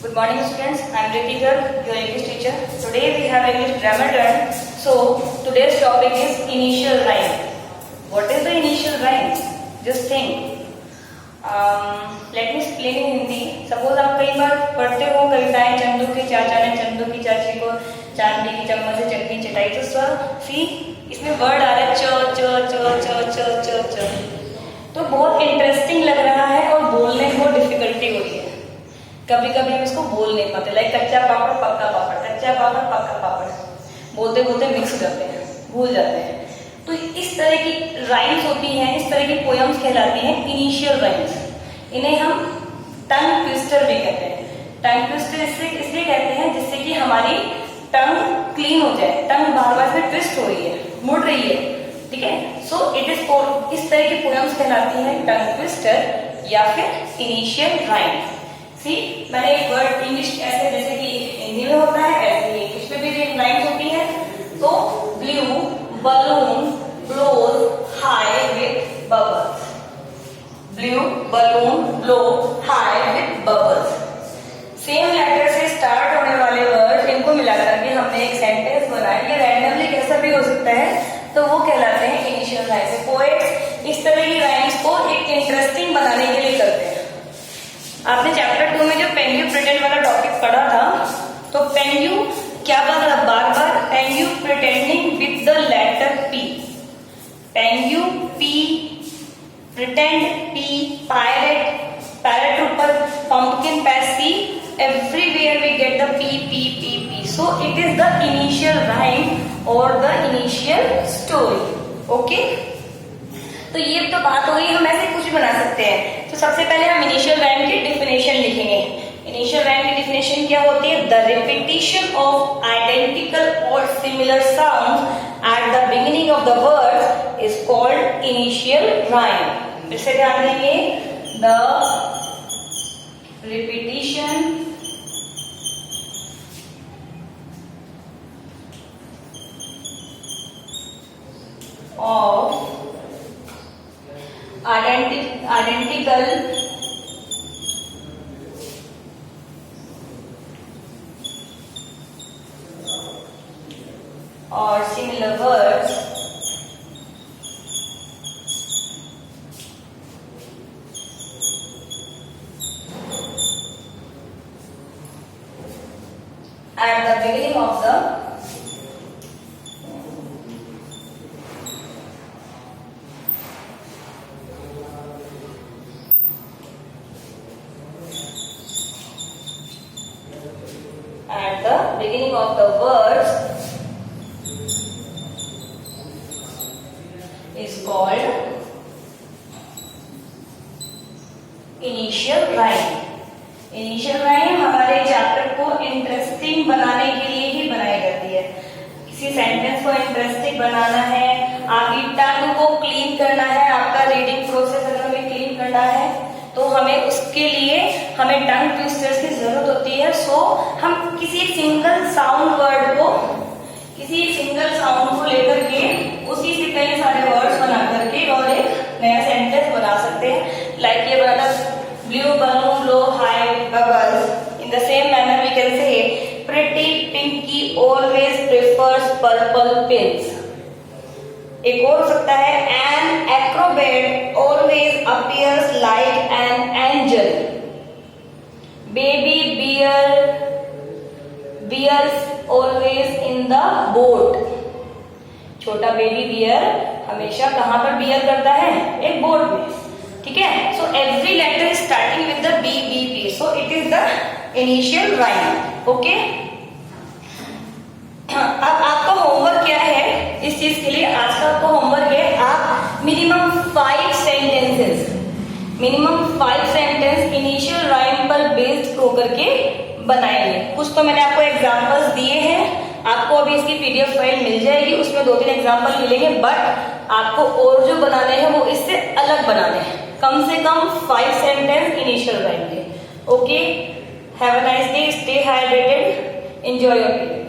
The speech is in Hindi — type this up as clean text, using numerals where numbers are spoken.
Good morning students, I am Ritika, your English teacher. Today we have English grammar turn. So today's topic is initial rhyme. What is the initial rhyme? Just think. Let me explain in Hindi. Suppose आप कई बार पढ़ते हो कविताएं, चंदू के चाचा ने चंदू की चाची को चांदी की चम्मच से चटनी चटाई, तो सर सी इसमें वर्ड आ रहा है च च च च च च च, तो बहुत इंटरेस्टिंग लग रहा है और बोलने में बहुत डिफिकल्टी होती है। कभी कभी हम इसको बोल नहीं पाते, लाइक कच्चा पापड़ पक्का पापड़, कच्चा पापड़ पक्का पापड़, बोलते बोलते मिक्स हो जाते हैं, भूल जाते हैं। तो इस तरह की राइम्स होती हैं, इस तरह की पोएम्स कहलाती हैं इनिशियल राइम्स। इन्हें हम टंग ट्विस्टर भी कहते हैं। टंग ट्विस्टर इसलिए कहते हैं जिससे कि हमारी टंग क्लीन हो जाए, टंग बार बार से ट्विस्ट हो रही है, मुड़ रही है, ठीक है। सो इट इज इस तरह की पोएम्स कहलाती हैं टंग ट्विस्टर या फिर इनिशियल राइम। सी मैंने एक वर्ड इंग्लिश ऐसे जैसे कि हिंदी में होता है ऐसे ही इंग्लिश में भी राइम्स होती है। तो blue balloon blows high with bubbles, blue balloon blow high with bubbles. Same letter से स्टार्ट होने वाले वर्ड इनको मिलाकर के हमने एक सेंटेंस बनाया। ये रैंडमली कैसा भी हो सकता है, तो वो कहलाते हैं इनिशियल राइम्स। पोएट्स इस तरह की राइम्स को एक इंटरेस्टिंग बनाने के लिए करते हैं। आपने चैप्टर 2 में जो पेंग्यू प्रिटेंड वाला टॉपिक पढ़ा था, तो पेंग्यू क्या बन रहा बार बार, Pengu pretending with the letter P, Pengu P, pretend P, pirate parrot ऊपर, पंपकिन पैसी, everywhere we get the p. So it is the initial rhyme or the initial story. Okay? तो ये तो बात हो गई, हम ऐसे कुछ भी बना सकते हैं। तो सबसे पहले हम इनिशियल राइम की डिफिनेशन लिखेंगे। इनिशियल राइम की डिफिनेशन क्या होती है? द रिपीटिशन ऑफ आइडेंटिकल और similar sounds at the beginning of the word is called initial rhyme. फिर से ध्यान देंगे, the repetition of identical or similar words at the beginning of the beginning of the words is called initial rhyme. Initial rhyme हमारे चैप्टर को इंटरेस्टिंग बनाने के लिए ही बनाई जाती है। किसी सेंटेंस को इंटरेस्टिंग बनाना है, आपकी टंग को क्लीन करना है, आपका रीडिंग प्रोसेस अगर हमें क्लीन करना है तो हमें उसके लिए हमें टंग ट्विस्टर्स की जरूरत होती है। सो हम किसी एक सिंगल साउंड वर्ड को, किसी एक सिंगल साउंड को लेकर के उसी से कई सारे वर्ड्स बना करके और एक नया सेंटेंस बना सकते हैं। लाइक ये बना blue balloon blow high bubbles. In the same manner we can say pretty pinky always prefers purple pills. एक और हो सकता है an acrobat always appears like an angel. Baby bears always in the boat. छोटा बेबी बियर हमेशा कहां पर बियर करता है? एक बोट में, ठीक है। So every letter is starting with the B, so it is the initial rhyme. Okay, अब आपका होमवर्क क्या है इस चीज के लिए? आज का आपका होमवर्क है, आप मिनिमम 5 सेंटेंस इनिशियल राइम पर बेस्ड होकर के बनाएंगे। कुछ तो मैंने आपको एग्जांपल्स दिए हैं, आपको अभी इसकी पीडीएफ फाइल मिल जाएगी, उसमें 2-3 एग्जांपल मिलेंगे, बट आपको और जो बनाने हैं वो इससे अलग बनाने हैं। कम से कम 5 सेंटेंस इनिशियल राइम के। Okay, have a nice day, stay hydrated, enjoy your day.